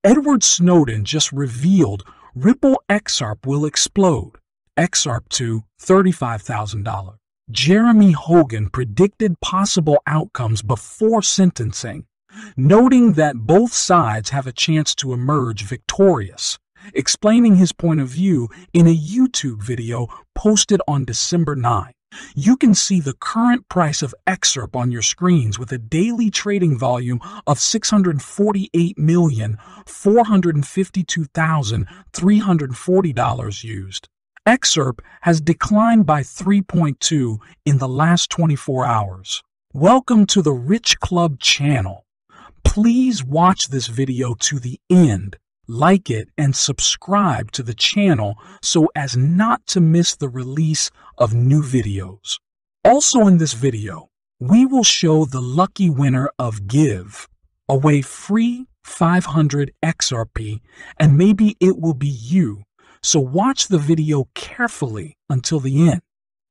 Edward Snowden just revealed Ripple XRP will explode. XRP to $35,000. Jeremy Hogan predicted possible outcomes before sentencing, noting that both sides have a chance to emerge victorious, explaining his point of view in a YouTube video posted on December 9. You can see the current price of XRP on your screens with a daily trading volume of 648,452,340 dollars used. XRP has declined by 3.2 in the last 24 hours. Welcome to the Rich Club channel. Please watch this video to the end, like it, and subscribe to the channel so as not to miss the release of new videos. Also in this video, we will show the lucky winner of Give away free 500 XRP, and maybe it will be you. So watch the video carefully until the end.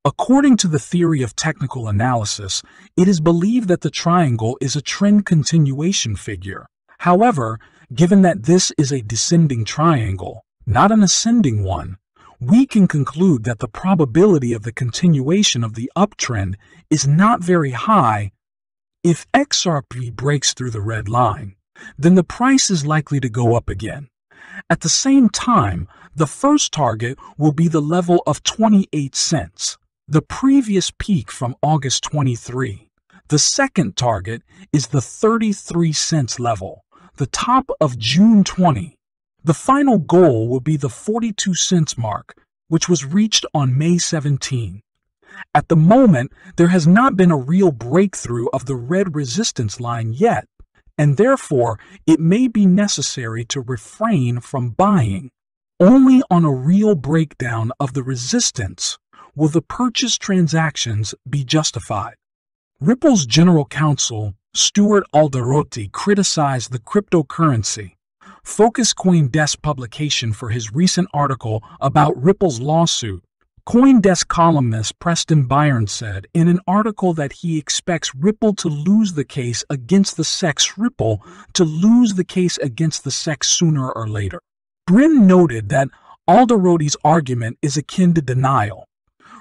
According to the theory of technical analysis, it is believed that the triangle is a trend continuation figure. However, given that this is a descending triangle, not an ascending one, we can conclude that the probability of the continuation of the uptrend is not very high. If XRP breaks through the red line, then the price is likely to go up again. At the same time, the first target will be the level of 28 cents, the previous peak from August 23. The second target is the 33 cents level, the top of June 20. The final goal will be the 42 cents mark, which was reached on May 17. At the moment, there has not been a real breakthrough of the red resistance line yet, and therefore it may be necessary to refrain from buying. Only on a real breakdown of the resistance will the purchase transactions be justified. Ripple's general counsel, Stuart Alderoty, criticized the cryptocurrency Focus CoinDesk publication for his recent article about Ripple's lawsuit. CoinDesk columnist Preston Byron said in an article that he expects Ripple to lose the case against the SEC sooner or later. Brin noted that Alderoty's argument is akin to denial.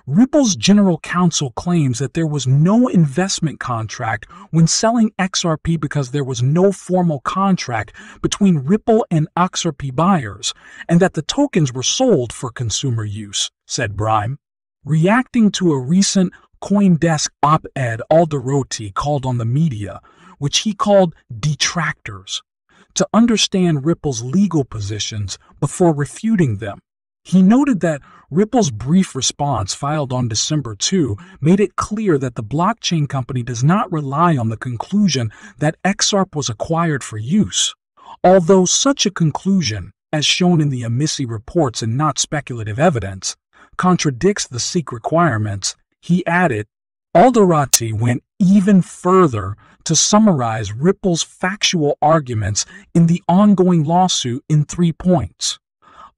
Ripple's general counsel claims that there was no investment contract when selling XRP because there was no formal contract between Ripple and XRP buyers, and that the tokens were sold for consumer use, said Byron. Reacting to a recent CoinDesk op-ed, Alderoty called on the media, which he called detractors, to understand Ripple's legal positions before refuting them. He noted that Ripple's brief response filed on December 2 made it clear that the blockchain company does not rely on the conclusion that XRP was acquired for use. Although such a conclusion, as shown in the Amici reports and not speculative evidence, contradicts the SEC requirements, he added, Alderoty went even further to summarize Ripple's factual arguments in the ongoing lawsuit in 3 points.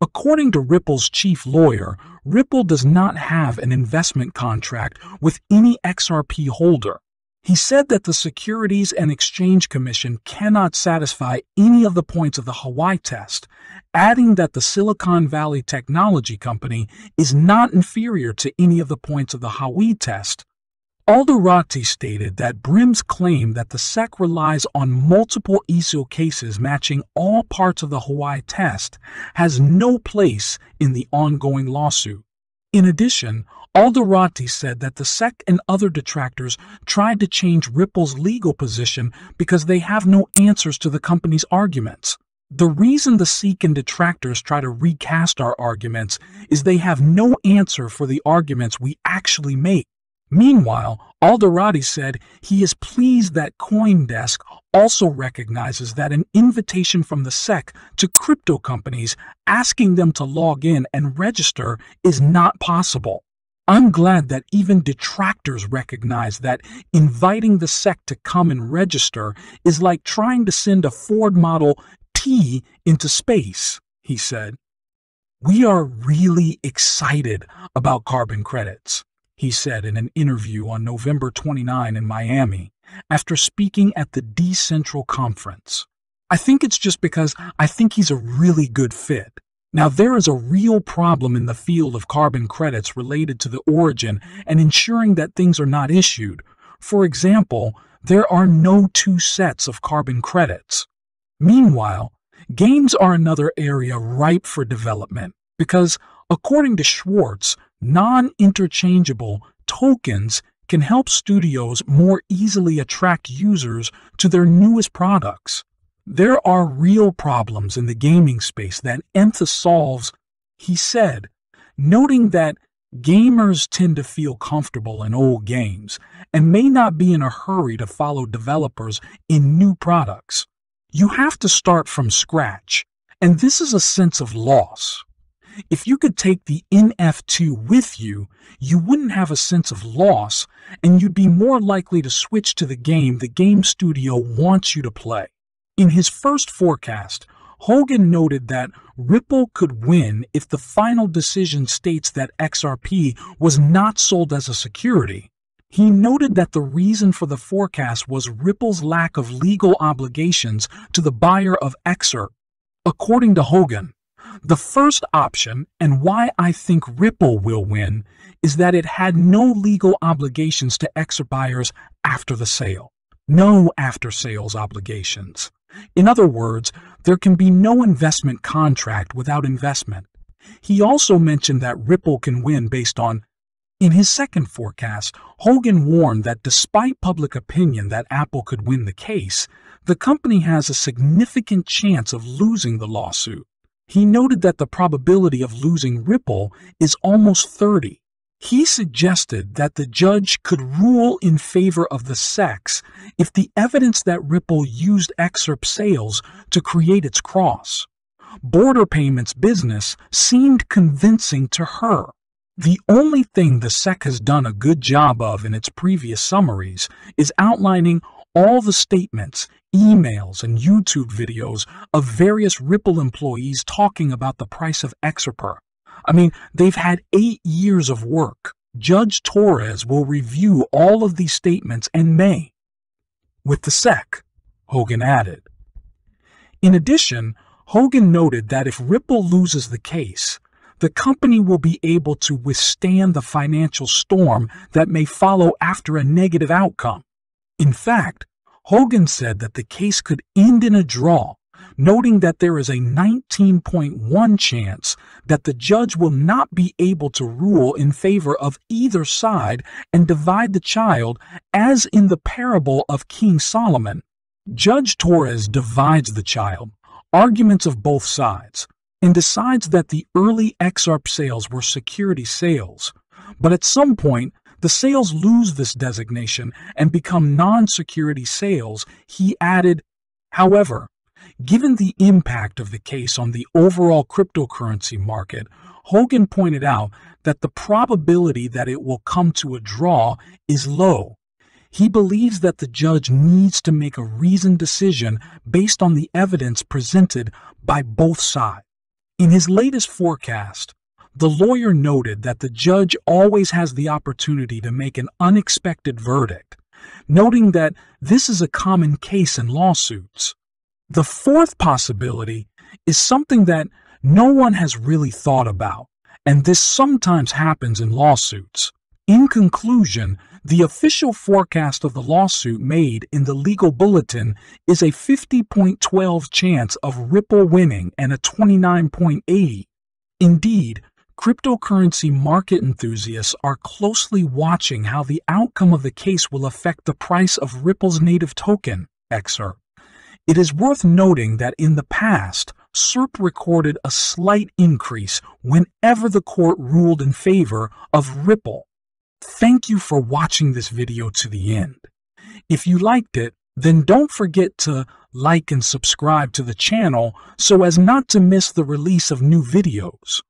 According to Ripple's chief lawyer, Ripple does not have an investment contract with any XRP holder. He said that the Securities and Exchange Commission cannot satisfy any of the points of the Hawaii test, adding that the Silicon Valley technology company is not inferior to any of the points of the Hawaii test. Alderoty stated that Brim's claim that the SEC relies on multiple ESO cases matching all parts of the Hawaii test has no place in the ongoing lawsuit. In addition, Alderoty said that the SEC and other detractors tried to change Ripple's legal position because they have no answers to the company's arguments. The reason the SEC and detractors try to recast our arguments is they have no answer for the arguments we actually make. Meanwhile, Alderoty said he is pleased that CoinDesk also recognizes that an invitation from the SEC to crypto companies asking them to log in and register is not possible. I'm glad that even detractors recognize that inviting the SEC to come and register is like trying to send a Ford Model T into space, he said. We are really excited about carbon credits, he said in an interview on November 29 in Miami after speaking at the Decentral Conference. I think it's just because I think he's a really good fit. Now, there is a real problem in the field of carbon credits related to the origin and ensuring that things are not issued. For example, there are no two sets of carbon credits. Meanwhile, games are another area ripe for development because, according to Schwartz, non-interchangeable tokens can help studios more easily attract users to their newest products. There are real problems in the gaming space that Enthus solves, he said, noting that gamers tend to feel comfortable in old games and may not be in a hurry to follow developers in new products. You have to start from scratch, and this is a sense of loss. If you could take the NF2 with you, you wouldn't have a sense of loss, and you'd be more likely to switch to the game studio wants you to play. In his first forecast, Hogan noted that Ripple could win if the final decision states that XRP was not sold as a security. He noted that the reason for the forecast was Ripple's lack of legal obligations to the buyer of XRP. According to Hogan, the first option, and why I think Ripple will win, is that it had no legal obligations to XRP buyers after the sale. No after-sales obligations. In other words, there can be no investment contract without investment. He also mentioned that Ripple can win based on. In his second forecast, Hogan warned that despite public opinion that Apple could win the case, the company has a significant chance of losing the lawsuit. He noted that the probability of losing Ripple is almost 30. He suggested that the judge could rule in favor of the SEC if the evidence that Ripple used XRP sales to create its cross border payments business seemed convincing to her. The only thing the SEC has done a good job of in its previous summaries is outlining all the statements, emails, and YouTube videos of various Ripple employees talking about the price of XRP. I mean, they've had 8 years of work. Judge Torres will review all of these statements and may. With the SEC, Hogan added. In addition, Hogan noted that if Ripple loses the case, the company will be able to withstand the financial storm that may follow after a negative outcome. In fact, Hogan said that the case could end in a draw, noting that there is a 19.1% chance that the judge will not be able to rule in favor of either side and divide the child, as in the parable of King Solomon. Judge Torres divides the child, arguments of both sides, and decides that the early XRP sales were security sales, but at some point, the sales lose this designation and become non-security sales. He added, however, given the impact of the case on the overall cryptocurrency market, Hogan pointed out that the probability that it will come to a draw is low. He believes that the judge needs to make a reasoned decision based on the evidence presented by both sides. In his latest forecast, the lawyer noted that the judge always has the opportunity to make an unexpected verdict, noting that this is a common case in lawsuits. The fourth possibility is something that no one has really thought about, and this sometimes happens in lawsuits. In conclusion, the official forecast of the lawsuit made in the legal bulletin is a 50.12% chance of Ripple winning and a 29.80%. Indeed, cryptocurrency market enthusiasts are closely watching how the outcome of the case will affect the price of Ripple's native token, XRP. It is worth noting that in the past, XRP recorded a slight increase whenever the court ruled in favor of Ripple. Thank you for watching this video to the end. If you liked it, then don't forget to like and subscribe to the channel so as not to miss the release of new videos.